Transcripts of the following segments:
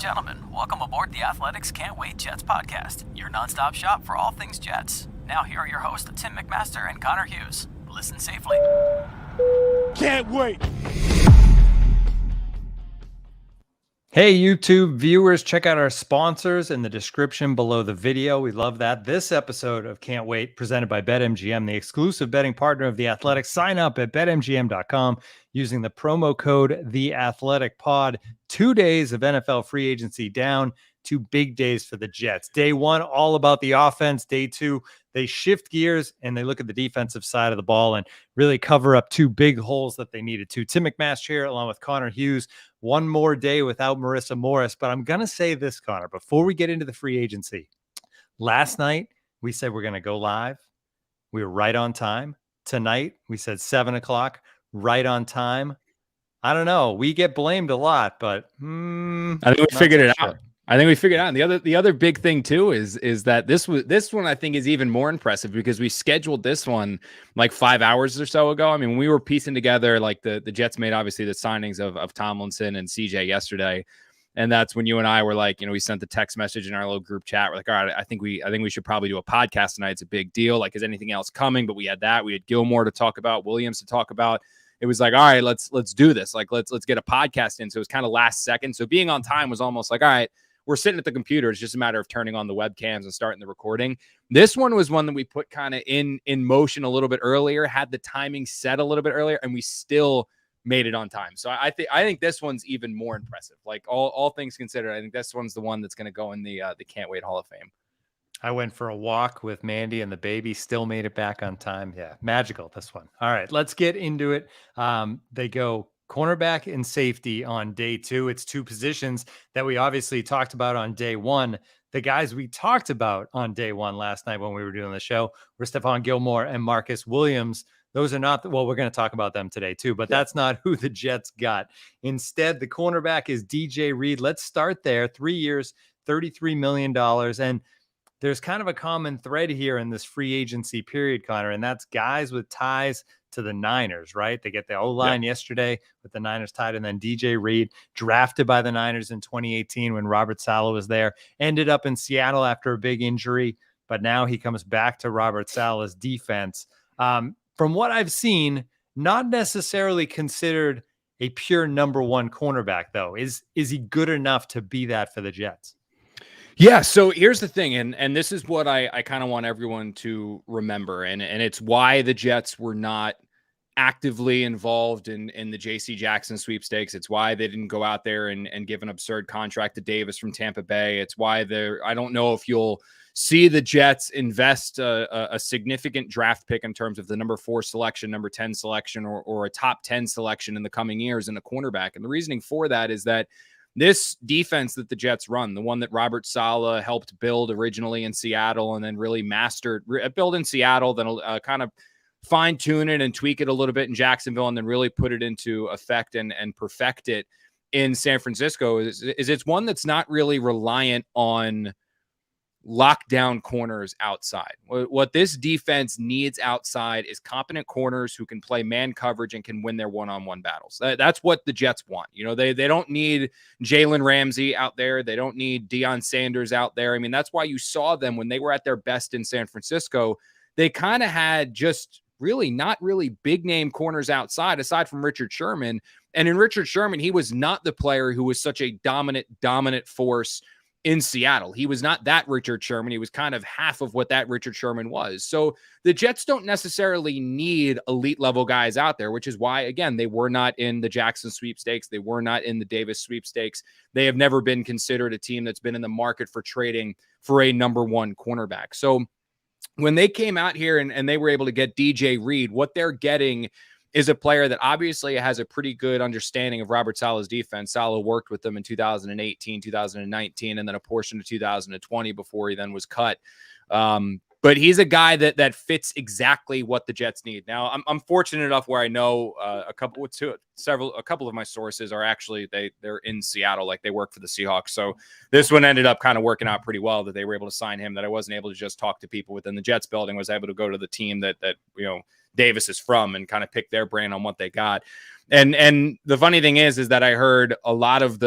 gentlemen, welcome aboard the Athletics Can't Wait Jets podcast, your nonstop shop for all things Jets. Now here are your hosts, Tim McMaster and Connor Hughes. Listen safely. Can't wait. Hey, YouTube viewers, check out our sponsors in the description below the video. We love that. This episode of Can't Wait, presented by BetMGM, the exclusive betting partner of The Athletic. Sign up at betmgm.com using the promo code TheAthleticPod. 2 days of NFL free agency down, 2 big days for the Jets. Day one, all about the offense. Day two, they shift gears and they look at the defensive side of the ball and really cover up 2 big holes that they needed to. Tim McMaster here along with Connor Hughes. One more day without Marissa Morris, but I'm going to say this, Connor, before we get into the free agency. Last night, we said we're going to go live. We were right on time. Tonight, we said 7 o'clock, right on time. I don't know. We get blamed a lot, but I think we figured it out. I think we figured it out. And the other big thing too is that this one I think is even more impressive because we scheduled this one like 5 hours or so ago. I mean, when we were piecing together, like the Jets made obviously the signings of Tomlinson and CJ yesterday. And that's when you and I were like, we sent the text message in our little group chat. We're like, all right, I think we should probably do a podcast tonight. It's a big deal. Like, is anything else coming? But we had that. We had Gilmore to talk about, Williams to talk about. It was like, all right, let's do this. Like, let's get a podcast in. So it was kind of last second. So being on time was almost like, all right, we're sitting at the computer. It's just a matter of turning on the webcams and starting the recording. This one was one that we put kind of in motion a little bit earlier, had the timing set a little bit earlier, and we still made it on time. So I think this one's even more impressive. Like all things considered, I think this one's the one that's going to go in the Can't Wait Hall of Fame. I went for a walk with Mandy and the baby, still made it back on time. Yeah, magical, this one. All right, let's get into it. They go cornerback and safety on day 2. It's 2 positions that we obviously talked about on day 1. The guys we talked about on day 1 last night when we were doing the show were Stephon Gilmore and Marcus Williams. Those are not, well, we're going to talk about them today too, but that's not who the Jets got. Instead, the cornerback is DJ Reed. Let's start there. 3 years, $33 million. And there's kind of a common thread here in this free agency period, Connor, and that's guys with ties to the Niners, right? They get the O-line yesterday with the Niners tied, and then DJ Reed, drafted by the Niners in 2018 when Robert Saleh was there, ended up in Seattle after a big injury, but now he comes back to Robert Saleh's defense. From what I've seen, not necessarily considered a pure number 1 cornerback, though. Is he good enough to be that for the Jets? Yeah, so here's the thing, and this is what I kind of want everyone to remember, and it's why the Jets were not actively involved in the J.C. Jackson sweepstakes. It's why they didn't go out there and give an absurd contract to Davis from Tampa Bay. It's why I don't know if you'll see the Jets invest a significant draft pick in terms of the number 4 selection, number 10 selection, or a top 10 selection in the coming years in a cornerback. And the reasoning for that is that this defense that the Jets run, the one that Robert Saleh helped build originally in Seattle and then really build in Seattle, then kind of fine tune it and tweak it a little bit in Jacksonville, and then really put it into effect and perfect it in San Francisco, is it's one that's not really reliant on lockdown corners outside. What this defense needs outside is competent corners who can play man coverage and can win their one-on-one battles. That's what the Jets want. They don't need Jalen Ramsey out there. They don't need Deion Sanders out there. I mean, that's why you saw them when they were at their best in San Francisco. They kind of had just not really big name corners outside, aside from Richard Sherman. And in Richard Sherman, he was not the player who was such a dominant force in Seattle. He was not that Richard Sherman. He was kind of half of what that Richard Sherman was. So the Jets don't necessarily need elite level guys out there, which is why, again, they were not in the Jackson sweepstakes. They were not in the Davis sweepstakes. They have never been considered a team that's been in the market for trading for a number 1 cornerback. So when they came out here and they were able to get DJ Reed, what they're getting is a player that obviously has a pretty good understanding of Robert Saleh's defense. Saleh worked with them in 2018, 2019, and then a portion of 2020 before he then was cut. But he's a guy that fits exactly what the Jets need. Now, I'm fortunate enough where I know a couple of my sources are actually they're in Seattle, like they work for the Seahawks. So this one ended up kind of working out pretty well that they were able to sign him. That I wasn't able to just talk to people within the Jets building. Was able to go to the team that Davis is from and kind of pick their brain on what they got. And the funny thing is that I heard a lot of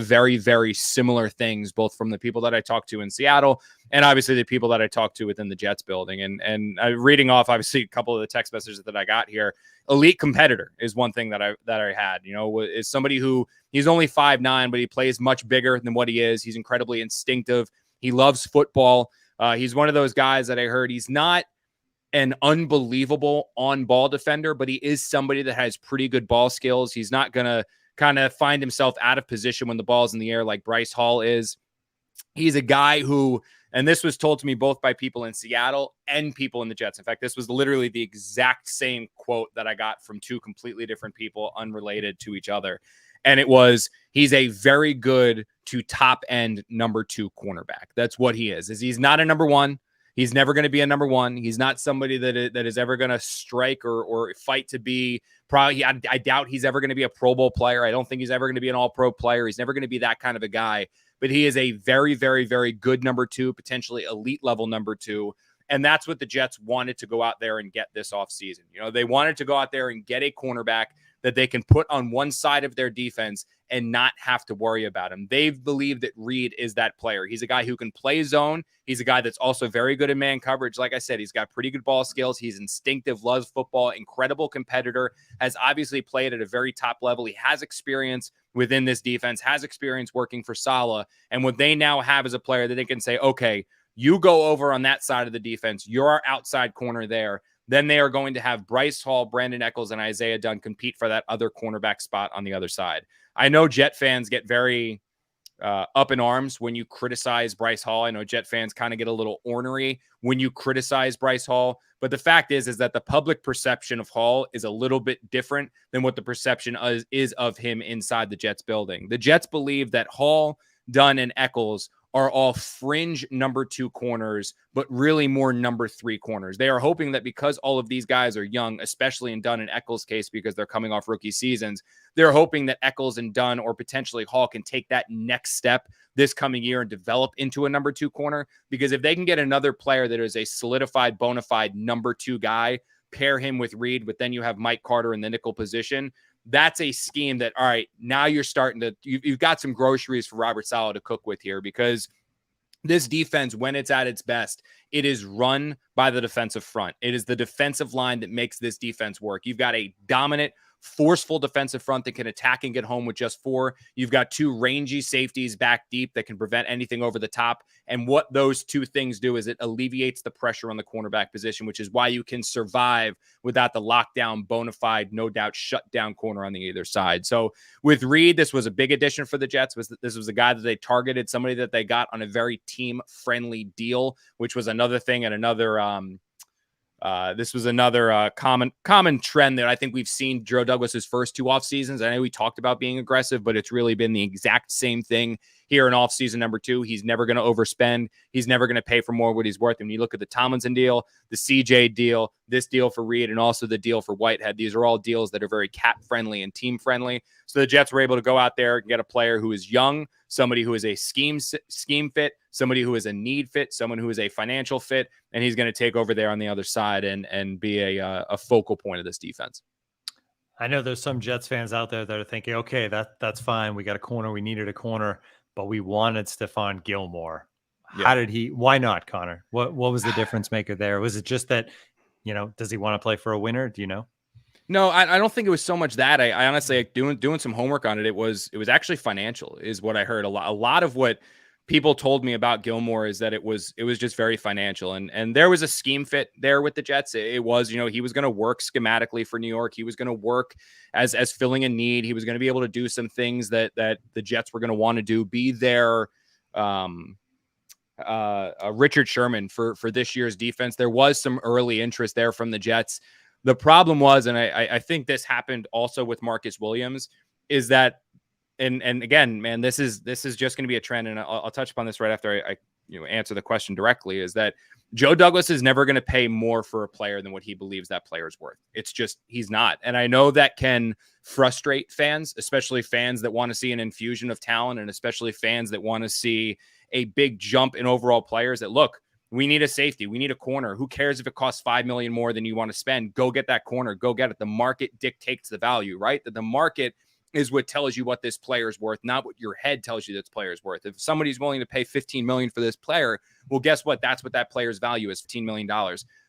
very, very similar things, both from the people that I talked to in Seattle and obviously the people that I talked to within the Jets building. And reading off, obviously, a couple of the text messages that I got here. Elite competitor is one thing that I had, is somebody who he's only 5'9", but he plays much bigger than what he is. He's incredibly instinctive. He loves football. He's one of those guys that I heard he's not an unbelievable on-ball defender, but he is somebody that has pretty good ball skills. He's not going to kind of find himself out of position when the ball's in the air like Bryce Hall is. He's a guy who, and this was told to me both by people in Seattle and people in the Jets. In fact, this was literally the exact same quote that I got from two completely different people unrelated to each other. And it was, he's a very good to top end number 2 cornerback. That's what he is he's not a number 1. He's never going to be a number 1. He's not somebody that is ever going to strike or fight to be probably. I doubt he's ever going to be a Pro Bowl player. I don't think he's ever going to be an all-pro player. He's never going to be that kind of a guy, but he is a very, very, very good number 2, potentially elite level number 2. And that's what the Jets wanted to go out there and get this offseason. They wanted to go out there and get a cornerback that they can put on one side of their defense and not have to worry about him. They believe that Reed is that player. He's a guy who can play zone. He's a guy that's also very good in man coverage. Like I said, he's got pretty good ball skills. He's instinctive, loves football, incredible competitor, has obviously played at a very top level. He has experience within this defense, has experience working for Saleh. And what they now have is a player that they can say, okay, you go over on that side of the defense. You're our outside corner there. Then they are going to have Bryce Hall, Brandon Echols, and Isaiah Dunn compete for that other cornerback spot on the other side. I know Jet fans get very up in arms when you criticize Bryce Hall. I know Jet fans kind of get a little ornery when you criticize Bryce Hall. But the fact is that the public perception of Hall is a little bit different than what the perception is of him inside the Jets building. The Jets believe that Hall, Dunn, and Echols are all fringe number 2 corners, but really more number 3 corners. They are hoping that because all of these guys are young, especially in Dunn and Echols' case, because they're coming off rookie seasons, they're hoping that Echols and Dunn or potentially Hall can take that next step this coming year and develop into a number 2 corner. Because if they can get another player that is a solidified, bona fide number 2 guy, pair him with Reed, but then you have Mike Carter in the nickel position, that's a scheme that, all right, now you're starting to, you've got some groceries for Robert Saleh to cook with here, because this defense, when it's at its best, it is run by the defensive front. It is the defensive line that makes this defense work. You've got a dominant, forceful defensive front that can attack and get home with just 4. You've got 2 rangy safeties back deep that can prevent anything over the top. And what those 2 things do is it alleviates the pressure on the cornerback position, which is why you can survive without the lockdown, bona fide, no doubt, shut down corner on the either side. So with Reed, this was a big addition for the Jets. This was a guy that they targeted, somebody that they got on a very team-friendly deal, which was another thing and another this was another common trend that I think we've seen Joe Douglas's first 2 off seasons. I know we talked about being aggressive, but it's really been the exact same thing here in off season number 2. He's never going to overspend. He's never going to pay for more what he's worth. And when you look at the Tomlinson deal, the CJ deal, this deal for Reed, and also the deal for Whitehead, these are all deals that are very cap friendly and team friendly. So the Jets were able to go out there and get a player who is young, somebody who is a scheme fit, somebody who is a need fit, someone who is a financial fit, and he's going to take over there on the other side and be a focal point of this defense. I know there's some Jets fans out there that are thinking, okay, that's fine. We got a corner. We needed a corner, but we wanted Stephon Gilmore. Yeah. Why not, Connor? What was the difference maker there? Was it just that, does he want to play for a winner? Do you know? No, I don't think it was so much that. I honestly, doing some homework on it, it was actually financial is what I heard. A lot of what people told me about Gilmore is that it was just very financial. And there was a scheme fit there with the Jets. It was, he was going to work schematically for New York. He was going to work as filling a need. He was going to be able to do some things that the Jets were going to want to do, be their Richard Sherman for this year's defense. There was some early interest there from the Jets. The problem was, and I think this happened also with Marcus Williams, is that, and again, man, this is just going to be a trend, and I'll touch upon this right after I answer the question directly, is that Joe Douglas is never going to pay more for a player than what he believes that player is worth. It's just, he's not. And I know that can frustrate fans, especially fans that want to see an infusion of talent, and especially fans that want to see a big jump in overall players that, look, We need a safety. We need a corner. Who cares if it costs $5 million more than you want to spend? Go get that corner. Go get it. The market dictates the value, right? That the market is what tells you what this player is worth, not what your head tells you this player is worth. If somebody's willing to pay $15 million for this player, well, guess what? That's what that player's value is, $15 million.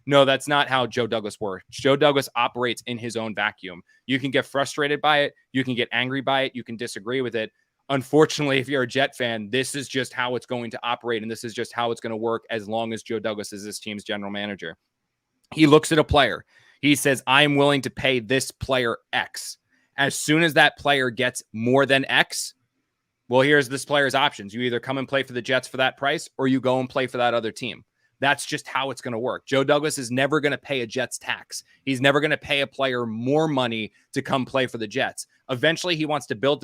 No, that's not how Joe Douglas works. Joe Douglas operates in his own vacuum. You can get frustrated by it. You can get angry by it. You can disagree with it. Unfortunately, if you're a Jet fan, this is just how it's going to operate, and this is just how it's going to work as long as Joe Douglas is this team's general manager. He looks at a player. He says, I'm willing to pay this player X. As soon as that player gets more than X, well, here's this player's options. You either come and play for the Jets for that price, or you go and play for that other team. That's just how it's going to work. Joe Douglas is never going to pay a Jets tax. He's never going to pay a player more money to come play for the Jets. Eventually, he wants to build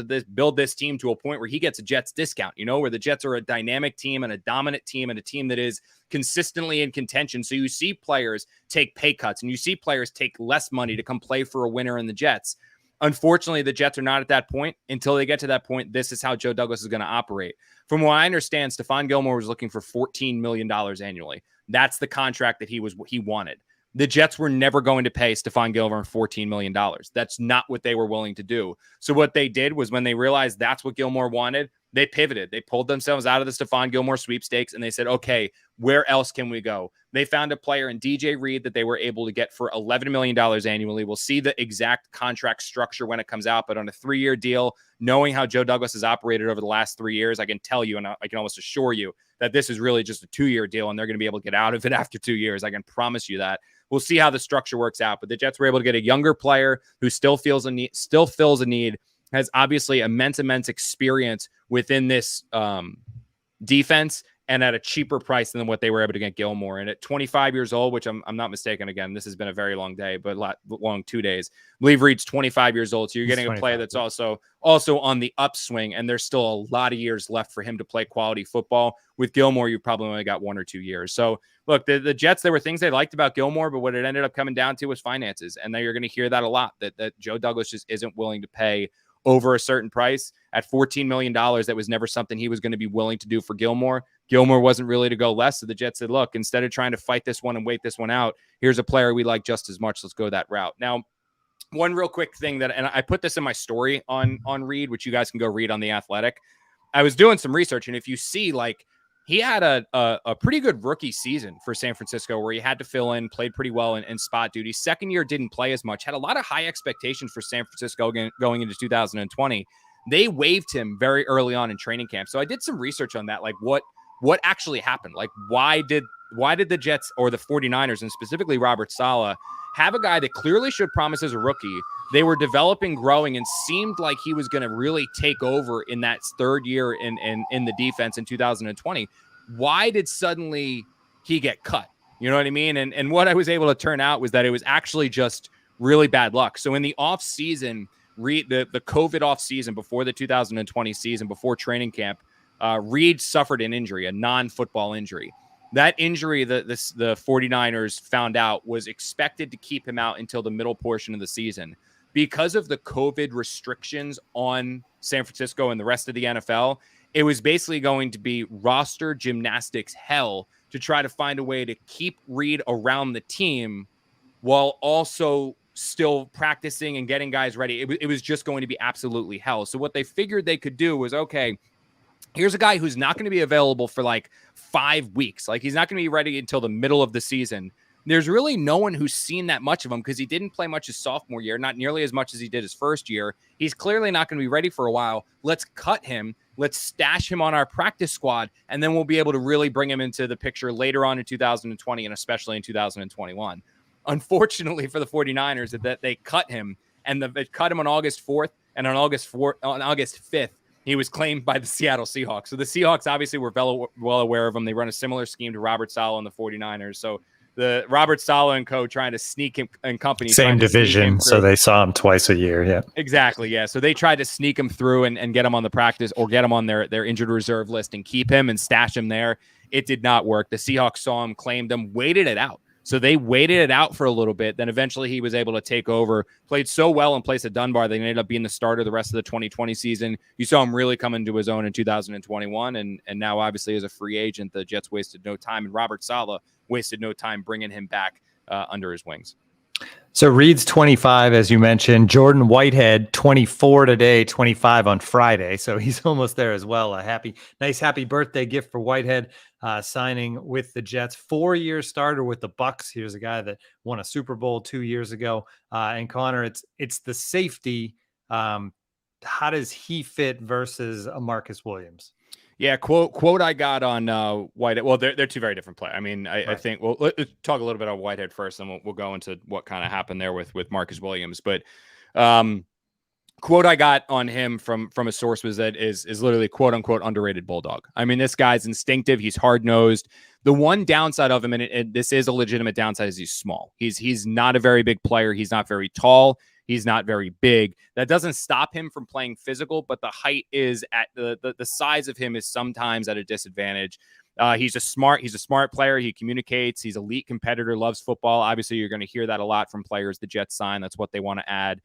this team to a point where he gets a Jets discount, where the Jets are a dynamic team and a dominant team and a team that is consistently in contention. So you see players take pay cuts and you see players take less money to come play for a winner in the Jets. Unfortunately, the Jets are not at that point. Until they get to that point, this is how Joe Douglas is going to operate. From what I understand, Stephon Gilmore was looking for $14 million annually. That's the contract that he wanted. The Jets were never going to pay Stephon Gilmore $14 million. That's not what they were willing to do. So what they did was when they realized that's what Gilmore wanted, they pivoted. They pulled themselves out of the Stephon Gilmore sweepstakes and they said, okay, where else can we go? They found a player in DJ Reed that they were able to get for $11 million annually. We'll see the exact contract structure when it comes out, but on a 3-year deal, knowing how Joe Douglas has operated over the last 3 years, I can tell you, and I can almost assure you that this is really just a 2-year deal and they're going to be able to get out of it after 2 years. I can promise you that. We'll see how the structure works out, but the Jets were able to get a younger player who still fills a need, has obviously immense experience within this defense, and at a cheaper price than what they were able to get Gilmore. And at 25 years old, which I'm not mistaken, again, this has been a very long day, but long 2 days. I believe Reed's 25 years old. So you're getting a player that's also on the upswing, and there's still a lot of years left for him to play quality football. With Gilmore, you probably only got 1 or 2 years. So look, the Jets, there were things they liked about Gilmore, but what it ended up coming down to was finances. And now you're going to hear that a lot, that Joe Douglas just isn't willing to pay over a certain price. At $14 million, that was never something he was going to be willing to do for Gilmore. Gilmore wasn't really to go less. So the Jets said, look, instead of trying to fight this one and wait this one out, here's a player we like just as much. Let's go that route. Now, one real quick thing and I put this in my story on Reed, which you guys can go read on The Athletic. I was doing some research, and if you see, he had a pretty good rookie season for San Francisco where he had to fill in, played pretty well in spot duty. Second year didn't play as much, had a lot of high expectations for San Francisco going into 2020. They waived him very early on in training camp. So I did some research on that, what actually happened? Why did the Jets or the 49ers, and specifically Robert Saleh, have a guy that clearly showed promise as a rookie? They were developing, growing, and seemed like he was going to really take over in that third year in the defense in 2020. Why did suddenly he get cut? You know what I mean? And what I was able to turn out was that it was actually just really bad luck. So in the offseason, the COVID offseason before the 2020 season, before training camp, Reed suffered an injury, a non-football injury. That injury that the 49ers found out was expected to keep him out until the middle portion of the season. Because of the COVID restrictions on San Francisco and the rest of the NFL, it was basically going to be roster gymnastics hell to try to find a way to keep Reed around the team while also still practicing and getting guys ready. It was just going to be absolutely hell. So what they figured they could do was, okay, here's a guy who's not going to be available for 5 weeks. He's not going to be ready until the middle of the season. There's really no one who's seen that much of him because he didn't play much his sophomore year, not nearly as much as he did his first year. He's clearly not going to be ready for a while. Let's cut him. Let's stash him on our practice squad, and then we'll be able to really bring him into the picture later on in 2020 and especially in 2021. Unfortunately for the 49ers, that they cut him, and they cut him on August 4th, and on August 5th, he was claimed by the Seattle Seahawks. So the Seahawks obviously were well aware of him. They run a similar scheme to Robert Saleh and the 49ers. So the Robert Saleh and co trying to sneak him and company. Same division, so they saw him twice a year. Yeah, exactly. Yeah, so they tried to sneak him through and get him on the practice or get him on their injured reserve list and keep him and stash him there. It did not work. The Seahawks saw him, claimed him, waited it out. So they waited it out for a little bit. Then eventually he was able to take over, played so well in place of Dunbar. They ended up being the starter the rest of the 2020 season. You saw him really come into his own in 2021. And now obviously as a free agent, the Jets wasted no time. And Robert Saleh wasted no time bringing him back under his wings. So Reed's 25, as you mentioned. Jordan Whitehead, 24 today, 25 on Friday. So he's almost there as well. A nice happy birthday gift for Whitehead, signing with the Jets. 4-year starter with the Bucks. Here's a guy that won a Super Bowl 2 years ago. And Connor, it's the safety. How does he fit versus a Marcus Williams? Yeah, quote I got on Whitehead. Well, they're two very different players. I mean, right. I think let's talk a little bit on Whitehead first, and we'll go into what kind of happened there with Marcus Williams. But quote I got on him from a source was that is literally quote unquote underrated bulldog. I mean, this guy's instinctive. He's hard nosed. The one downside of him, and this is a legitimate downside, is he's small. He's not a very big player. He's not very tall. He's not very big. That doesn't stop him from playing physical, but the height is at the size of him is sometimes at a disadvantage. He's a smart player. He communicates. He's elite competitor, loves football. Obviously, you're going to hear that a lot from players the Jets sign. That's what they want to add.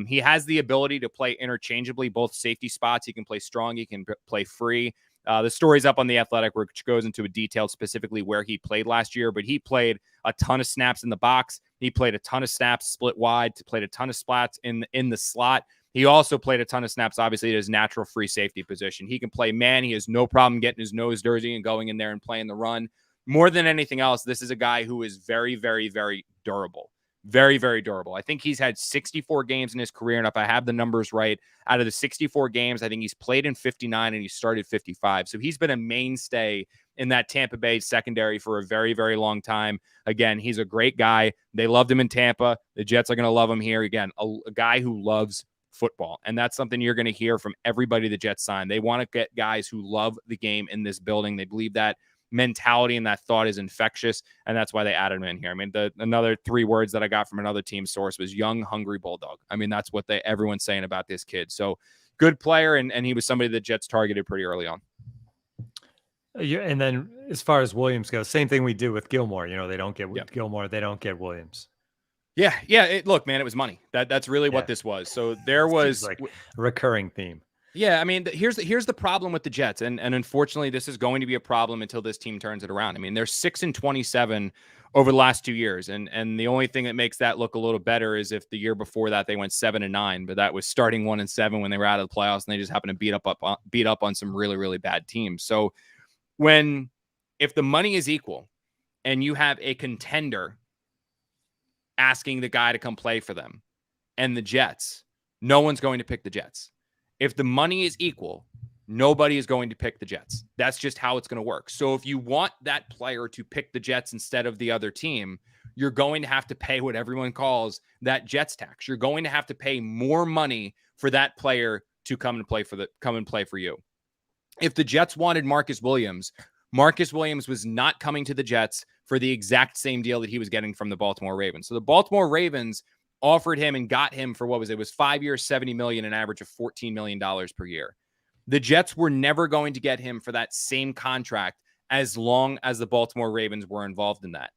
He has the ability to play interchangeably, both safety spots. He can play strong. He can play free. The story's up on The Athletic, which goes into a detail specifically where he played last year, but he played a ton of snaps in the box. He played a ton of snaps split wide, played a ton of splats in the slot. He also played a ton of snaps, obviously, at his natural free safety position. He can play man. He has no problem getting his nose dirty and going in there and playing the run. More than anything else, this is a guy who is very, very, very durable. Very, very durable. I think he's had 64 games in his career, and if I have the numbers right, out of the 64 games, I think he's played in 59 and he started 55. So he's been a mainstay in that Tampa Bay secondary for a very, very long time. Again, he's a great guy. They loved him in Tampa. The Jets are going to love him here. Again, a guy who loves football, and that's something you're going to hear from everybody the Jets sign. They want to get guys who love the game in this building. They believe that mentality and that thought is infectious, and that's why they added him in here. I mean, another 3 words that I got from another team source was young, hungry bulldog. I mean, that's what everyone's saying about this kid. So good player, and he was somebody the Jets targeted pretty early on. Yeah, and then as far as Williams goes, same thing we do with Gilmore. You know, they don't get Gilmore, they don't get Williams. Yeah. Look, man, it was money. That's really what this was. So there was like a recurring theme. Yeah, I mean, here's the problem with the Jets, and unfortunately, this is going to be a problem until this team turns it around. I mean, they're 6-27 over the last 2 years, and the only thing that makes that look a little better is if the year before that they went 7-9, but that was starting 1-7 when they were out of the playoffs, and they just happened to beat up on some really, really bad teams. So if the money is equal, and you have a contender asking the guy to come play for them, and the Jets, no one's going to pick the Jets. If the money is equal, nobody is going to pick the Jets. That's just how it's going to work. So if you want that player to pick the Jets instead of the other team, you're going to have to pay what everyone calls that Jets tax. You're going to have to pay more money for that player to come and play for you. If the Jets wanted Marcus Williams was not coming to the Jets for the exact same deal that he was getting from the Baltimore Ravens. So the Baltimore Ravens offered him and got him for it was 5 years, $70 million, an average of $14 million per year. The Jets were never going to get him for that same contract as long as the Baltimore Ravens were involved in that.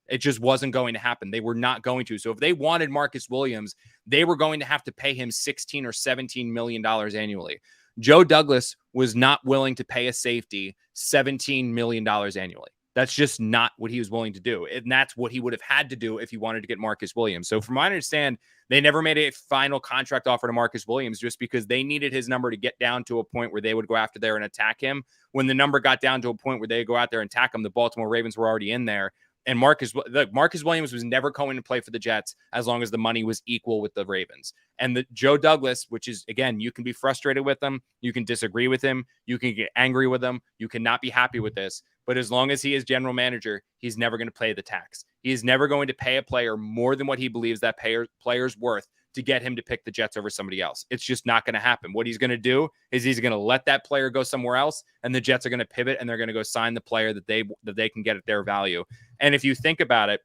It just wasn't going to happen. They were not going to. So if they wanted Marcus Williams, they were going to have to pay him $16 or $17 million annually. Joe Douglas was not willing to pay a safety $17 million annually. That's just not what he was willing to do. And that's what he would have had to do if he wanted to get Marcus Williams. So from what I understand, they never made a final contract offer to Marcus Williams just because they needed his number to get down to a point where they would go after there and attack him. When the number got down to a point where they go out there and attack him, the Baltimore Ravens were already in there. And Marcus Williams was never going to play for the Jets as long as the money was equal with the Ravens. And the Joe Douglas, which is, again, you can be frustrated with him. You can disagree with him. You can get angry with him. You cannot be happy with this. But as long as he is general manager, he's never going to pay the tax. He is never going to pay a player more than what he believes that player's worth to get him to pick the Jets over somebody else. It's just not going to happen. What he's going to do is he's going to let that player go somewhere else, and the Jets are going to pivot, and they're going to go sign the player that they can get at their value. And if you think about it,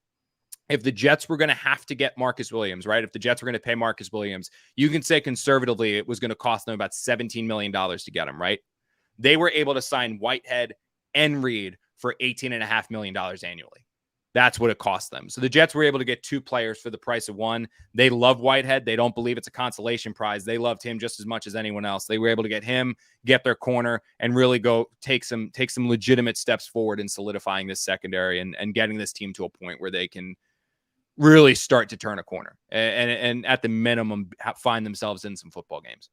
if the Jets were going to have to get Marcus Williams, right? If the Jets were going to pay Marcus Williams, you can say conservatively it was going to cost them about $17 million to get him, right? They were able to sign Whitehead and Reed for $18.5 million annually. That's what it cost them. So the Jets were able to get 2 players for the price of 1. They love Whitehead. They don't believe it's a consolation prize. They loved him just as much as anyone else. They were able to get him, get their corner, and really go take some legitimate steps forward in solidifying this secondary and getting this team to a point where they can really start to turn a corner and at the minimum find themselves in some football games.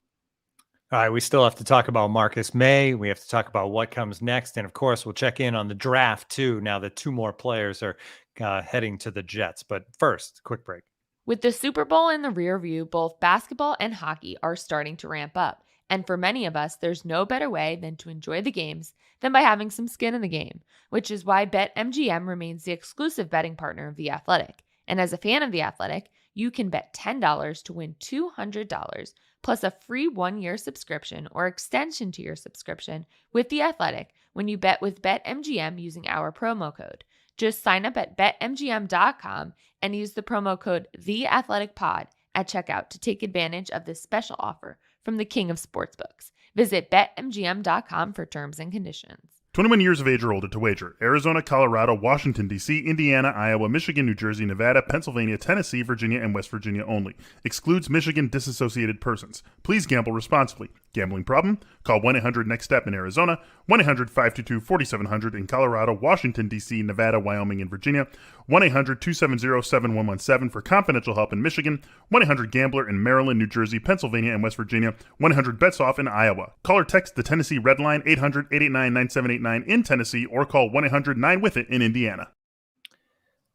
All right, we still have to talk about Marcus Maye. We have to talk about what comes next. And of course, we'll check in on the draft too, now that 2 more players are heading to the Jets. But first, quick break. With the Super Bowl in the rear view, both basketball and hockey are starting to ramp up. And for many of us, there's no better way than to enjoy the games than by having some skin in the game, which is why BetMGM remains the exclusive betting partner of The Athletic. And as a fan of The Athletic, you can bet $10 to win $200 plus a free 1-year subscription or extension to your subscription with The Athletic when you bet with BetMGM using our promo code. Just sign up at BetMGM.com and use the promo code TheAthleticPod at checkout to take advantage of this special offer from the king of sportsbooks. Visit BetMGM.com for terms and conditions. 21 years of age or older to wager. Arizona, Colorado, Washington, D.C., Indiana, Iowa, Michigan, New Jersey, Nevada, Pennsylvania, Tennessee, Virginia, and West Virginia only. Excludes Michigan disassociated persons. Please gamble responsibly. Gambling problem? Call 1-800-NEXT-STEP in Arizona, 1-800-522-4700 in Colorado, Washington, D.C., Nevada, Wyoming, and Virginia, 1-800-270-7117 for confidential help in Michigan, 1-800-GAMBLER in Maryland, New Jersey, Pennsylvania, and West Virginia, 1-800-BETS-OFF in Iowa. Call or text the Tennessee Red Line 800-889-9789 in Tennessee or call 1-800-9-WITH-IT in Indiana.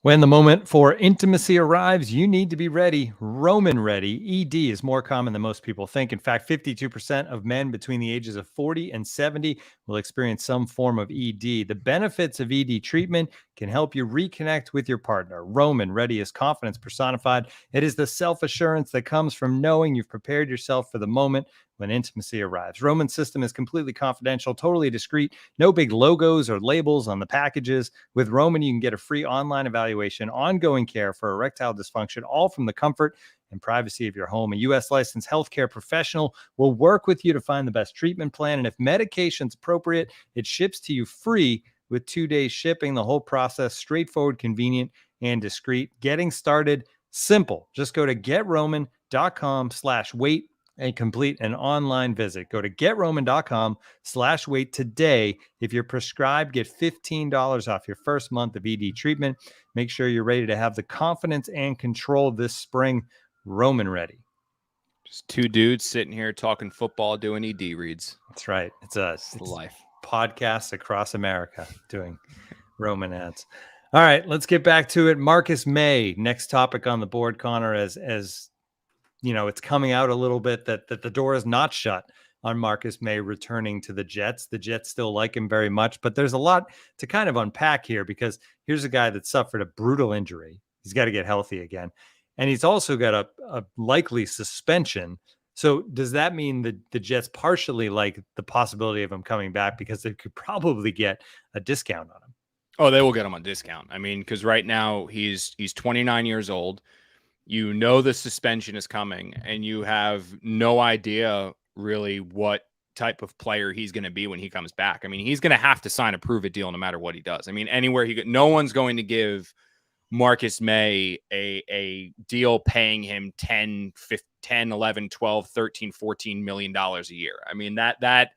When the moment for intimacy arrives, you need to be ready. Roman ready. ED is more common than most people think. In fact, 52% of men between the ages of 40 and 70 will experience some form of ED. The benefits of ED treatment can help you reconnect with your partner. Roman ready is confidence personified. It is the self-assurance that comes from knowing you've prepared yourself for the moment when intimacy arrives. Roman's system is completely confidential, totally discreet, no big logos or labels on the packages. With Roman, you can get a free online evaluation, ongoing care for erectile dysfunction, all from the comfort and privacy of your home. A U.S. licensed healthcare professional will work with you to find the best treatment plan. And if medication's appropriate, it ships to you free with 2 days shipping. The whole process straightforward, convenient, and discreet. Getting started, simple. Just go to GetRoman.com/wait and complete an online visit. Go to GetRoman.com/wait today. If you're prescribed, get $15 off your first month of ED treatment. Make sure you're ready to have the confidence and control this spring. Roman ready. Just 2 dudes sitting here talking football, doing ED reads. That's right. It's life. Podcasts across America doing Roman ads. All right, let's get back to it. Marcus Maye, next topic on the board, Connor, as you know, it's coming out a little bit that the door is not shut on Marcus Maye returning to the Jets. The Jets still like him very much, but there's a lot to kind of unpack here because here's a guy that suffered a brutal injury. He's got to get healthy again. And he's also got a likely suspension. So does that mean that the Jets partially like the possibility of him coming back because they could probably get a discount on him? Oh, they will get him on discount. I mean, because right now he's 29 years old. You know the suspension is coming, and you have no idea really what type of player he's going to be when he comes back. I mean, he's going to have to sign a prove-it deal no matter what he does. I mean, anywhere no one's going to give Marcus Maye a deal paying him 10, 11, 12, 13, 14 million dollars a year. I mean, that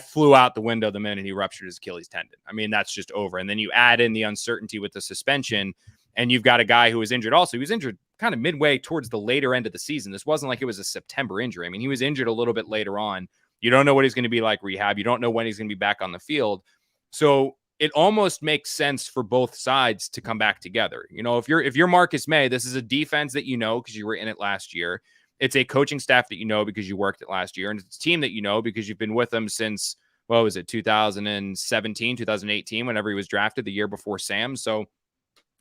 flew out the window the minute he ruptured his Achilles tendon. I mean, that's just over. And then you add in the uncertainty with the suspension, and you've got a guy who was injured also. He was injured kind of midway towards the later end of the season. This wasn't like it was a September injury. I mean, he was injured a little bit later on. You don't know what he's going to be like rehab. You don't know when he's going to be back on the field. So it almost makes sense for both sides to come back together. You know, if you're Marcus Maye, this is a defense that you know because you were in it last year. It's a coaching staff that you know because you worked it last year. And it's a team that you know because you've been with them since, what was it, 2017, 2018, whenever he was drafted, the year before Sam. So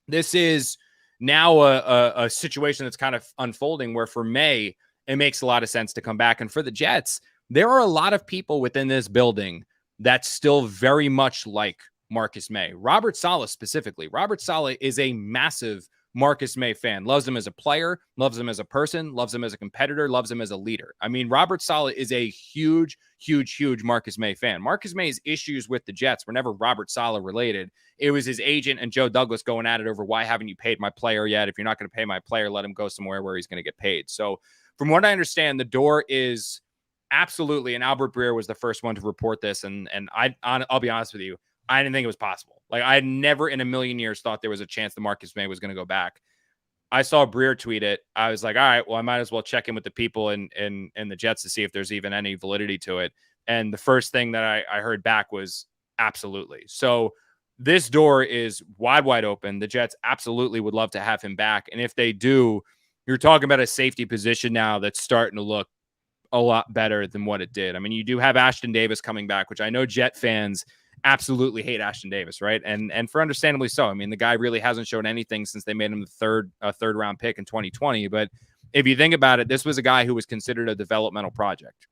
this is now a situation that's kind of unfolding where for Maye, it makes a lot of sense to come back. And for the Jets, there are a lot of people within this building that still very much like Marcus Maye. Robert Saleh specifically. Robert Saleh is a massive Marcus Maye fan. Loves him as a player, loves him as a person, loves him as a competitor, loves him as a leader. I mean, Robert Saleh is a huge Marcus Maye fan. Marcus Maye's issues with the Jets were never Robert Saleh related. It was his agent and Joe Douglas going at it over, why haven't you paid my player yet? If you're not going to pay my player, let him go somewhere where he's going to get paid. So from what I understand, the door is absolutely, and Albert Breer was the first one to report this. And I'll be honest with you, I didn't think it was possible. Like, I had never in a million years thought there was a chance that Marcus Maye was going to go back. I saw Breer tweet it. I was like, all right, well, I might as well check in with the people in the Jets to see if there's even any validity to it. And the first thing that I heard back was absolutely. So this door is wide open. The Jets absolutely would love to have him back. And if they do, you're talking about a safety position now that's starting to look a lot better than what it did. I mean, you do have Ashton Davis coming back, which I know Jet fans absolutely hate Ashton Davis, right? And for understandably so. I mean, the guy really hasn't shown anything since they made him the third round pick in 2020. But if you think about it, this was a guy who was considered a developmental project.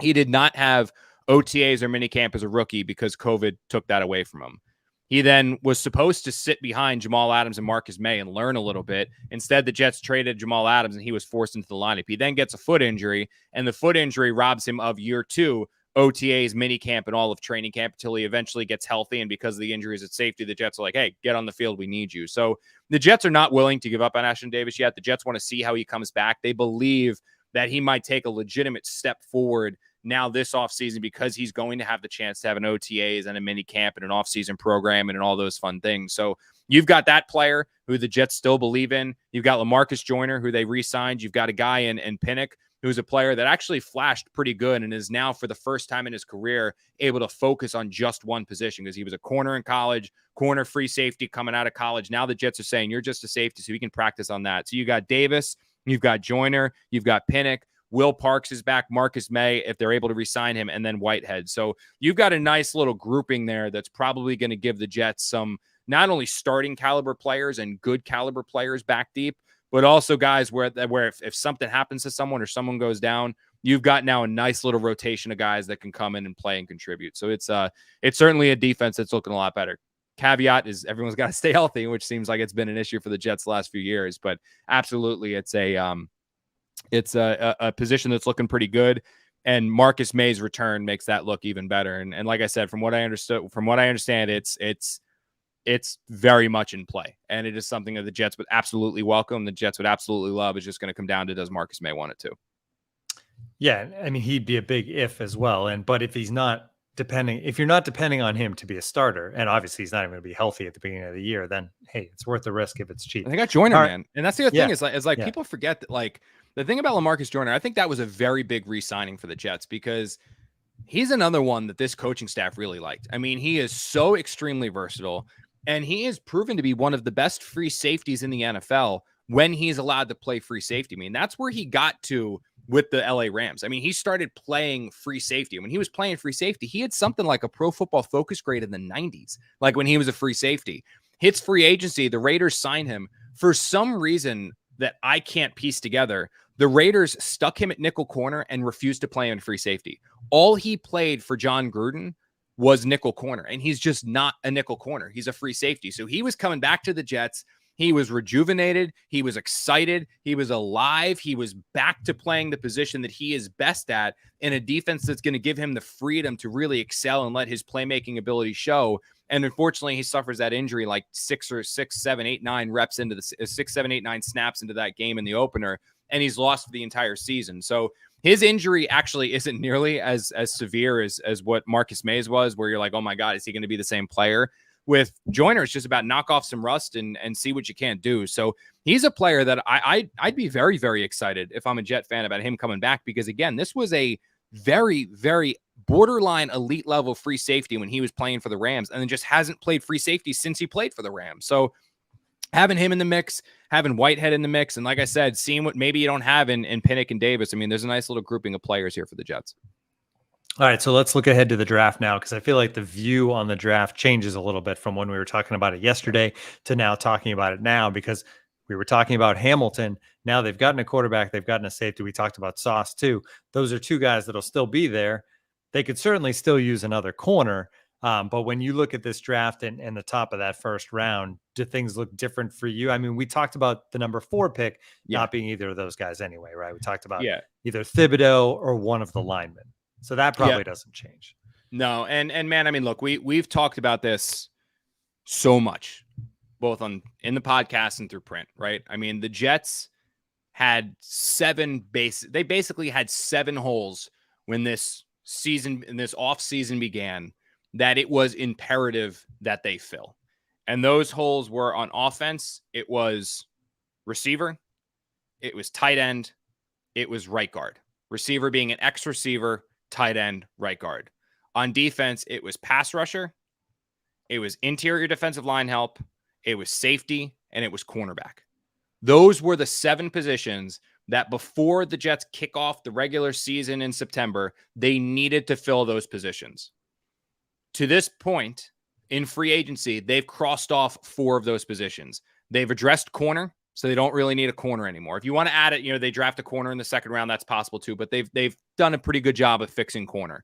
He did not have OTAs or minicamp as a rookie because COVID took that away from him. He then was supposed to sit behind Jamal Adams and Marcus Maye and learn a little bit. Instead, the Jets traded Jamal Adams and he was forced into the lineup. He then gets a foot injury, and the foot injury robs him of year 2 OTAs, minicamp, and all of training camp until he eventually gets healthy. And because of the injuries at safety, the Jets are like, hey, get on the field. We need you. So the Jets are not willing to give up on Ashton Davis yet. The Jets want to see how he comes back. They believe that he might take a legitimate step forward now this offseason because he's going to have the chance to have an OTAs and a minicamp and an offseason program and all those fun things. So you've got that player who the Jets still believe in. You've got LaMarcus Joyner, who they re-signed. You've got a guy in Pinnock, who's a player that actually flashed pretty good and is now, for the first time in his career, able to focus on just one position because he was a corner in college, corner free safety coming out of college. Now the Jets are saying, you're just a safety, so he can practice on that. So you got Davis, you've got Joyner, you've got Pinnock, Will Parks is back, Marcus Maye, if they're able to re-sign him, and then Whitehead. So you've got a nice little grouping there that's probably going to give the Jets some not only starting caliber players and good caliber players back deep, but also guys where if something happens to someone or someone goes down, you've got now a nice little rotation of guys that can come in and play and contribute. So it's certainly a defense that's looking a lot better. Caveat is everyone's got to stay healthy, which seems like it's been an issue for the Jets the last few years. But absolutely, it's a position that's looking pretty good. And Marcus Maye's return makes that look even better. And like I said, from what I understand, it's very much in play, and it is something that the Jets would absolutely welcome. The Jets would absolutely love. It's just going to come down to, does Marcus Maye want it to? Yeah, I mean, he'd be a big if as well. But if you're not depending on him to be a starter, and obviously he's not even going to be healthy at the beginning of the year, then hey, it's worth the risk if it's cheap. I think I Joyner, right, man, and that's the other thing is people forget that, like, the thing about LaMarcus Joyner, I think that was a very big re-signing for the Jets because he's another one that this coaching staff really liked. I mean, he is so extremely versatile, and he is proven to be one of the best free safeties in the NFL when he's allowed to play free safety. I mean, that's where he got to with the LA Rams. I mean, he started playing free safety. When he was playing free safety, he had something like a Pro Football Focus grade in the 90s, like when he was a free safety. Hits free agency, the Raiders sign him. For some reason that I can't piece together, the Raiders stuck him at nickel corner and refused to play him free safety. All he played for John Gruden was nickel corner, and he's just not a nickel corner. He's a free safety. So he was coming back to the Jets. He was rejuvenated. He was excited. He was alive. He was back to playing the position that he is best at in a defense that's going to give him the freedom to really excel and let his playmaking ability show. And unfortunately, he suffers that injury like 6, 7, 8, 9 reps into the 6, 7, 8, 9 snaps into that game in the opener, and he's lost for the entire season. So his injury actually isn't nearly as severe as what Marcus Maye's was, where you're like, oh my God, is he going to be the same player? With Joyner, it's just about knock off some rust and see what you can't do. So he's a player that I'd be very, very excited if I'm a Jet fan about him coming back, because again, this was a very, very borderline elite level free safety when he was playing for the Rams, and then just hasn't played free safety since he played for the Rams. So having him in the mix, having Whitehead in the mix, and like I said, seeing what maybe you don't have in Pinnock and Davis. I mean, there's a nice little grouping of players here for the Jets. All right, so let's look ahead to the draft now, because I feel like the view on the draft changes a little bit from when we were talking about it yesterday to now talking about it now, because we were talking about Hamilton. Now they've gotten a quarterback, they've gotten a safety. We talked about Sauce too. Those are two guys that'll still be there. They could certainly still use another corner. But when you look at this draft and the top of that first round, do things look different for you? I mean, we talked about the number 4 pick not being either of those guys anyway, right? We talked about either Thibodeau or one of the linemen. So that probably doesn't change. No. And man, I mean, look, we've talked about this so much, both in the podcast and through print, right? I mean, the Jets had they basically had 7 holes when this off season began that it was imperative that they fill. And those holes were on offense. It was receiver. It was tight end. It was right guard. Receiver being an X receiver, tight end, right guard. On defense, it was pass rusher. It was interior defensive line help. It was safety, and it was cornerback. Those were the 7 positions that before the Jets kick off the regular season in September, they needed to fill those positions. To this point in free agency, they've crossed off 4 of those positions. They've addressed corner, so they don't really need a corner anymore. If you want to add it, they draft a corner in the second round, that's possible too, but they've done a pretty good job of fixing corner.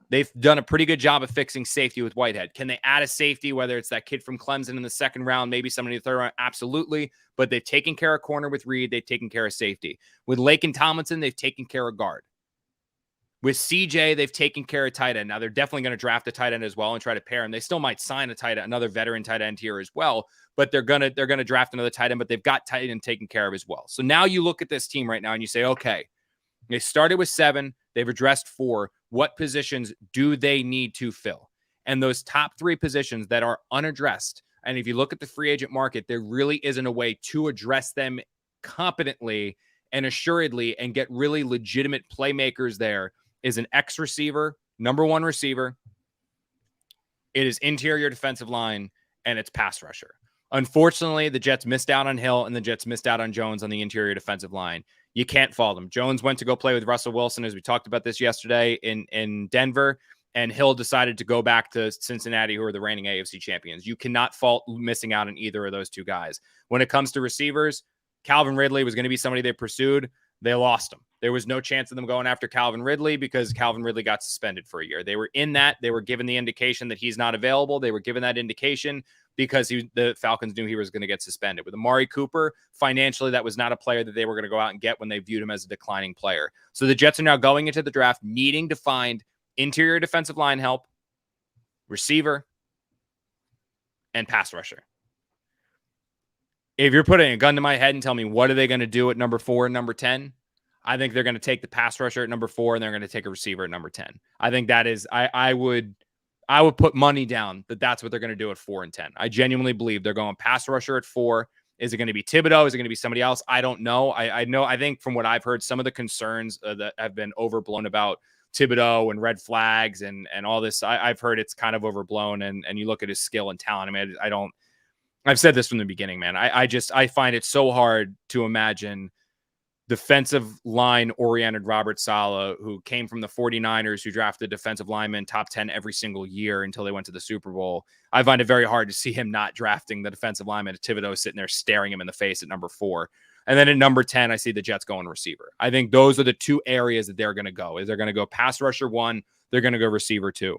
They've done a pretty good job of fixing safety with Whitehead. Can they add a safety, whether it's that kid from Clemson in the second round, maybe somebody in the third round? Absolutely. But they've taken care of corner with Reed. They've taken care of safety. With Laken Tomlinson, they've taken care of guard. With CJ, they've taken care of tight end. Now, they're definitely going to draft a tight end as well and try to pair him. They still might sign a tight end, another veteran tight end here as well, but they're going to draft another tight end, but they've got tight end taken care of as well. So now you look at this team right now and you say, okay, they started with 7. They've addressed 4. What positions do they need to fill? And those top 3 positions that are unaddressed, and if you look at the free agent market, there really isn't a way to address them competently and assuredly and get really legitimate playmakers there, is an X receiver, number 1 receiver. It is interior defensive line, and it's pass rusher. Unfortunately, the Jets missed out on Hill and the Jets missed out on Jones on the interior defensive line. You can't fault them. Jones went to go play with Russell Wilson, as we talked about this yesterday in Denver, and Hill decided to go back to Cincinnati, who are the reigning AFC champions. You cannot fault missing out on either of those 2 guys. When it comes to receivers, Calvin Ridley was going to be somebody they pursued. They lost him. There was no chance of them going after Calvin Ridley because Calvin Ridley got suspended for a year. They were in that. They were given the indication that he's not available. They were given that indication because the Falcons knew he was going to get suspended. With Amari Cooper, financially, that was not a player that they were going to go out and get when they viewed him as a declining player. So the Jets are now going into the draft needing to find interior defensive line help, receiver, and pass rusher. If you're putting a gun to my head and tell me what are they going to do at number 4 and number 10, I think they're going to take the pass rusher at number 4 and they're going to take a receiver at number 10. I think that is, I would put money down that that's what they're going to do at 4 and 10. I genuinely believe they're going pass rusher at 4. Is it going to be Thibodeau? Is it going to be somebody else? I don't know. I think from what I've heard, some of the concerns that have been overblown about Thibodeau and red flags and all this, I've heard it's kind of overblown. And you look at his skill and talent. I mean, I've said this from the beginning, man. I find it so hard to imagine defensive line oriented Robert Saleh, who came from the 49ers, who drafted defensive linemen top 10 every single year until they went to the Super Bowl. I find it very hard to see him not drafting the defensive lineman. Thibodeau sitting there staring him in the face at number 4. And then at number 10, I see the Jets going receiver. I think those are the 2 areas that they're going to go. Is they're going to go pass rusher 1, they're going to go receiver 2.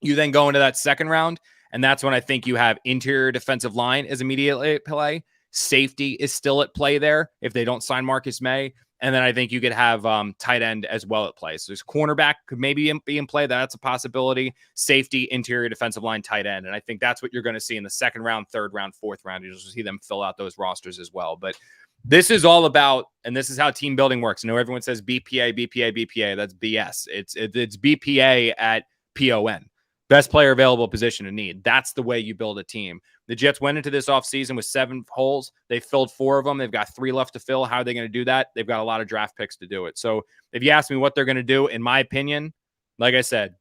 You then go into that second round, and that's when I think you have interior defensive line is immediately at play. Safety is still at play there if they don't sign Marcus Maye. And then I think you could have tight end as well at play. So there's cornerback could maybe be in play. That's a possibility. Safety, interior defensive line, tight end. And I think that's what you're going to see in the second round, third round, fourth round. You'll see them fill out those rosters as well. But this is all about, and this is how team building works. I know everyone says BPA, BPA, BPA. That's BS. It's BPA at PON. Best player available position to need. That's the way you build a team. The Jets went into this offseason with 7 holes. They filled 4 of them. They've got 3 left to fill. How are they going to do that? They've got a lot of draft picks to do it. So if you ask me what they're going to do, in my opinion, like I said,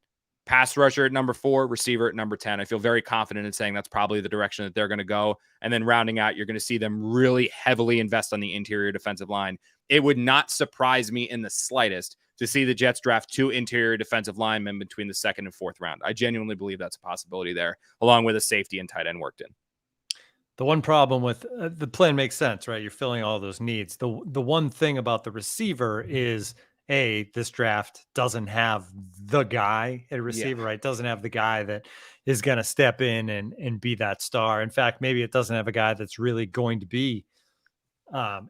pass rusher at number 4, receiver at number 10. I feel very confident in saying that's probably the direction that they're going to go. And then rounding out, you're going to see them really heavily invest on the interior defensive line. It would not surprise me in the slightest to see the Jets draft 2 interior defensive linemen between the second and fourth round. I genuinely believe that's a possibility there, along with a safety and tight end worked in. The one problem with the plan makes sense, right? You're filling all those needs. The one thing about the receiver is this draft doesn't have the guy at receiver, right? It doesn't have the guy that is going to step in and be that star. In fact, maybe it doesn't have a guy that's really going to be,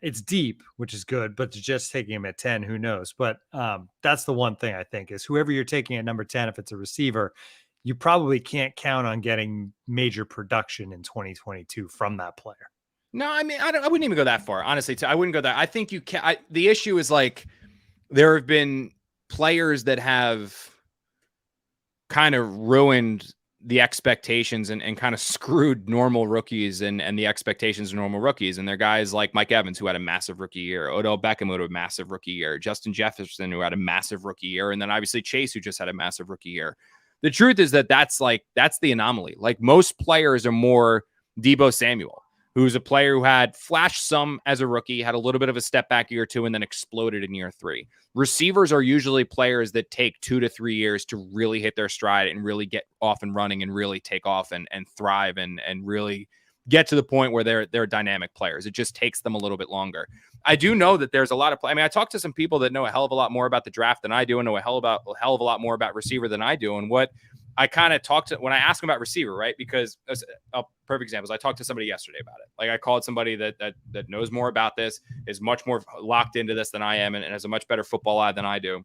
it's deep, which is good, but just taking him at 10, who knows? But that's the one thing I think is whoever you're taking at number 10, if it's a receiver, you probably can't count on getting major production in 2022 from that player. No, I mean, I wouldn't even go that far, honestly. I wouldn't go that. I think you can. The issue is like there have been players that have kind of ruined the expectations and kind of screwed normal rookies and the expectations of normal rookies. And they're guys like Mike Evans, who had a massive rookie year, Odell Beckham, who had a massive rookie year, Justin Jefferson, who had a massive rookie year, and then obviously Chase, who just had a massive rookie year. The truth is that's the anomaly. Like most players are more Deebo Samuel, who's a player who had flashed some as a rookie, had a little bit of a step back year 2, and then exploded in year 3. Receivers are usually players that take 2 to 3 years to really hit their stride and really get off and running and really take off and thrive and really get to the point where they're dynamic players. It just takes them a little bit longer. I do know that there's a lot of, I talked to some people that know a hell of a lot more about the draft than I do and know a hell of a lot more about receiver than I do. And what I kind of talked to when I asked them about receiver, right? Because a perfect example is I talked to somebody yesterday about it. Like I called somebody that knows more about this, is much more locked into this than I am, and has a much better football eye than I do.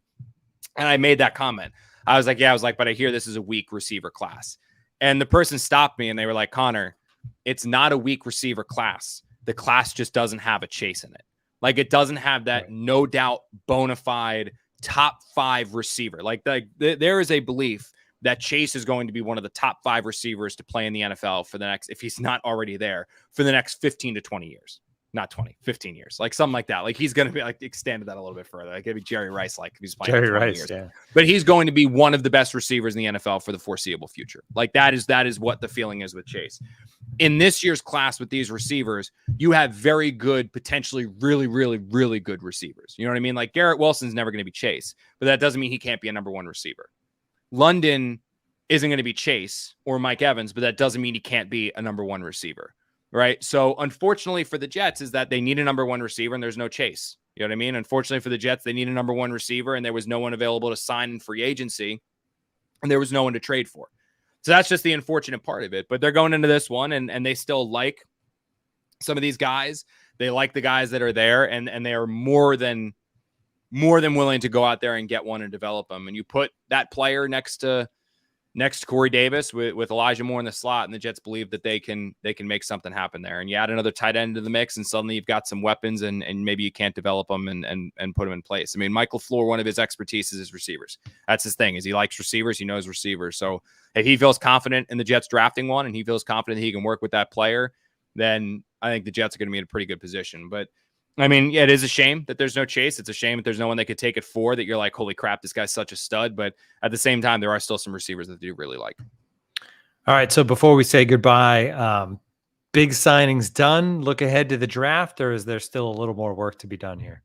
And I made that comment. I was like, but I hear this is a weak receiver class. And the person stopped me and they were like, Connor, it's not a weak receiver class. The class just doesn't have a Chase in it. Like it doesn't have that no doubt bona fide top 5 receiver. Like there is a belief that Chase is going to be one of the top 5 receivers to play in the NFL for the next, if he's not already there, for the next 15 to 20 years. Not 20, 15 years. Like something like that. Like he's going to be like extended that a little bit further. Like it'd be Jerry Rice, like if he's playing Jerry for 20 Rice, years. yeah. But he's going to be one of the best receivers in the NFL for the foreseeable future. Like that is what the feeling is with Chase. In this year's class with these receivers, you have very good, potentially really, really, really good receivers. You know what I mean? Like Garrett Wilson's never going to be Chase, but that doesn't mean he can't be a number 1 receiver. London isn't going to be Chase or Mike Evans, but that doesn't mean he can't be a number 1 receiver, right? So unfortunately for the Jets is that they need a number 1 receiver and there's no Chase. You know what I mean? Unfortunately for the Jets, they need a number 1 receiver and there was no one available to sign in free agency and there was no one to trade for. So that's just the unfortunate part of it. But they're going into this one and they still like some of these guys. They like the guys that are there and they are more than willing to go out there and get one and develop them. And you put that player next to Corey Davis with Elijah Moore in the slot, and the Jets believe that they can make something happen there. And you add another tight end to the mix, and suddenly you've got some weapons, and maybe you can't develop them and put them in place. I mean, Michael Floor, one of his expertise is his receivers. That's his thing, is he likes receivers, he knows receivers. So if he feels confident in the Jets drafting one, and he feels confident that he can work with that player, then I think the Jets are going to be in a pretty good position. But I mean, yeah, it is a shame that there's no Chase. It's a shame that there's no one that could take it for that. You're like, holy crap, this guy's such a stud. But at the same time, there are still some receivers that you really like. All right. So before we say goodbye, big signings done. Look ahead to the draft, or is there still a little more work to be done here?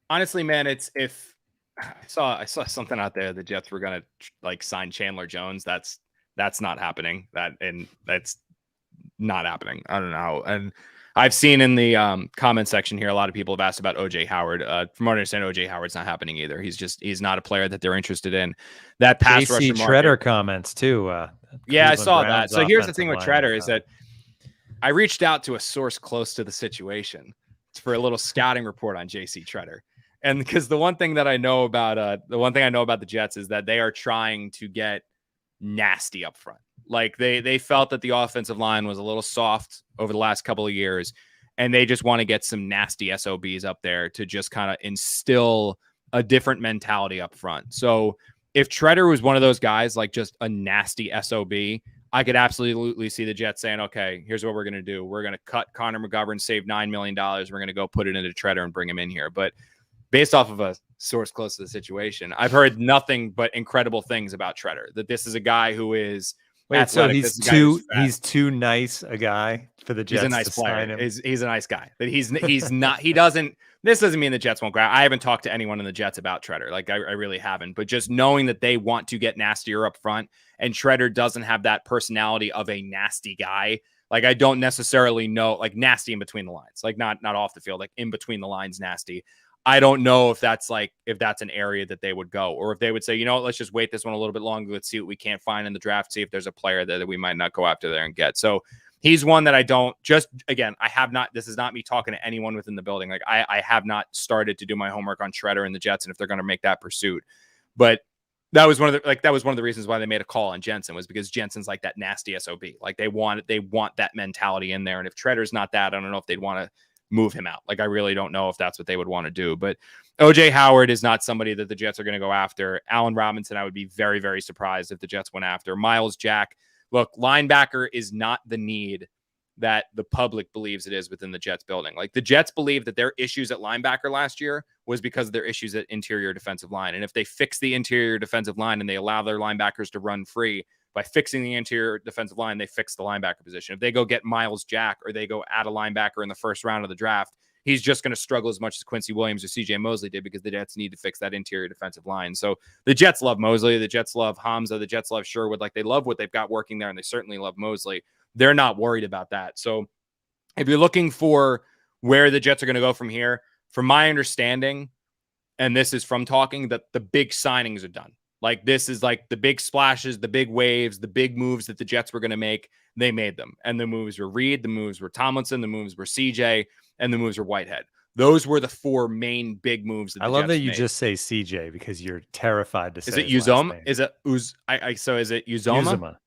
Honestly, man, it's if I saw something out there, the Jets were gonna like sign Chandler Jones. That's not happening. That's not happening. I don't know. And I've seen in the comment section here, a lot of people have asked about OJ Howard. From what I understand, OJ Howard's not happening either. He's not a player that they're interested in. That pass rusher market. Treader comments too. Yeah, I saw that. So here's the thing with Treader Treader is that I reached out to a source close to the situation for a little scouting report on JC Treader. And because the one thing I know about the Jets is that they are trying to get nasty up front. Like they felt that the offensive line was a little soft over the last couple of years, and they just want to get some nasty SOBs up there to just kind of instill a different mentality up front. So if Treader was one of those guys, like just a nasty SOB, I could absolutely see the Jets saying, okay, here's what we're going to do. We're going to cut Connor McGovern, save $9 million. We're going to go put it into Treader and bring him in here. But based off of a source close to the situation, I've heard nothing but incredible things about Treader, that this is a guy who is athletic. So he's too nice a guy for the Jets. He's a nice to player. sign him. He's a nice guy, but he's not. This doesn't mean the Jets won't grab. I haven't talked to anyone in the Jets about Treader. Like I really haven't. But just knowing that they want to get nastier up front, and Treader doesn't have that personality of a nasty guy. Like, I don't necessarily know, like, nasty in between the lines, like not off the field, like in between the lines, nasty. I don't know if that's an area that they would go, or if they would say, you know what, let's just wait this one a little bit longer. Let's see what we can't find in the draft. See if there's a player that we might not go after there and get. So he's one that I don't again, I have not, this is not me talking to anyone within the building. Like, I have not started to do my homework on Shredder and the Jets and if they're going to make that pursuit. But that was one of the reasons why they made a call on Jensen, was because Jensen's like that nasty SOB. Like, they want that mentality in there. And if Shredder's not that, I don't know if they'd want to move him out. Like, I really don't know if that's what they would want to do. But OJ Howard is not somebody that the Jets are going to go after. Allen Robinson, I would be very, very surprised if the Jets went after. Miles Jack, look, linebacker is not the need that the public believes it is within the Jets building. Like, the Jets believe that their issues at linebacker last year was because of their issues at interior defensive line. And if they fix the interior defensive line and they allow their linebackers to run free, by fixing the interior defensive line, they fix the linebacker position. If they go get Miles Jack or they go add a linebacker in the first round of the draft, he's just going to struggle as much as Quincy Williams or CJ Mosley did, because the Jets need to fix that interior defensive line. So the Jets love Mosley. The Jets love Hamza. The Jets love Sherwood. Like, they love what they've got working there, and they certainly love Mosley. They're not worried about that. So if you're looking for where the Jets are going to go from here, from my understanding, and this is from talking, that the big signings are done. Like, this is like the big splashes, the big waves, the big moves that the Jets were going to make. They made them. And the moves were Reed, the moves were Tomlinson, the moves were CJ, and the moves were Whitehead. Those were the four main big moves that the I love Jets that you made. just say CJ because you're terrified to say Is it his last Uzomah? name. Is it so is it Uzomah?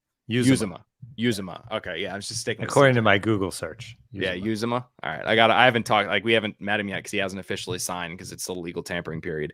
Uzomah. Okay, yeah, I was just sticking with according CJ. to my Google search. Yeah, Uzomah. All right. I haven't talked, like, we haven't met him yet because he hasn't officially signed because it's still a legal tampering period.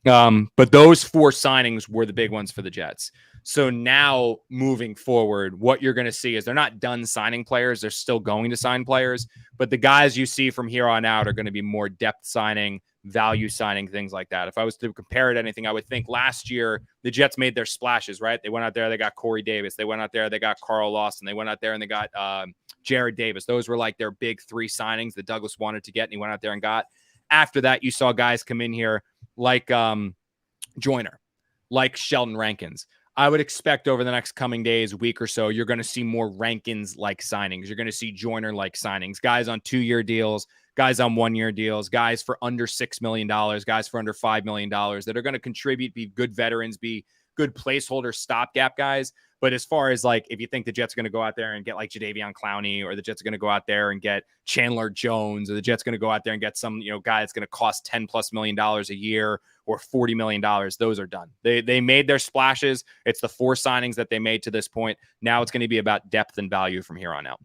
But those four signings were the big ones for the Jets. So now moving forward, what you're going to see is they're not done signing players. They're still going to sign players, but the guys you see from here on out are going to be more depth signing, value signing, things like that. If I was to compare it to anything, I would think last year the Jets made their splashes, right? They went out there, they got Corey Davis. They went out there, they got Carl Lawson. They went out there and they got Jared Davis. Those were like their big three signings that Douglas wanted to get, and he went out there and got. After that, you saw guys come in here like Joyner, like Sheldon Rankins. I would expect over the next coming days, week or so, you're going to see more Rankins-like signings. You're going to see Joyner-like signings, guys on 2-year deals, guys on 1-year deals, guys for under $6 million, guys for under $5 million that are going to contribute, be good veterans, be good placeholder stopgap guys. But as far as, like, if you think the Jets are going to go out there and get like Jadeveon Clowney, or the Jets are going to go out there and get Chandler Jones, or the Jets are going to go out there and get some, guy that's going to cost $10+ million a year or $40 million, those are done. They made their splashes. It's the four signings that they made to this point. Now it's going to be about depth and value from here on out.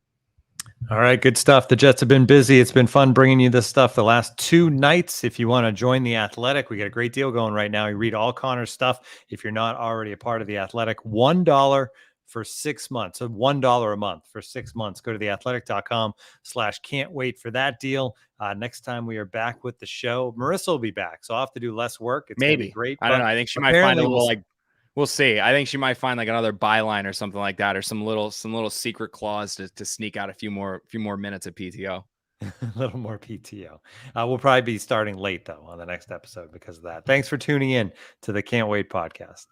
All right, good stuff. The Jets have been busy. It's been fun bringing you this stuff the last 2 nights. If you want to join The Athletic, we got a great deal going right now. You read all Connor's stuff. If you're not already a part of The Athletic, $1 for 6 months, so $1 a month for 6 months. Go to theathletic.com/can't wait for that deal. Next time we are back with the show, Marissa will be back, so I'll have to do less work. It's Maybe. gonna be great. I don't know. I think she might find a little, like, we'll see. I think she might find like another byline or something like that, or some little secret clause to sneak out a few more minutes of PTO. A little more PTO. We'll probably be starting late though on the next episode because of that. Thanks for tuning in to the Can't Wait podcast.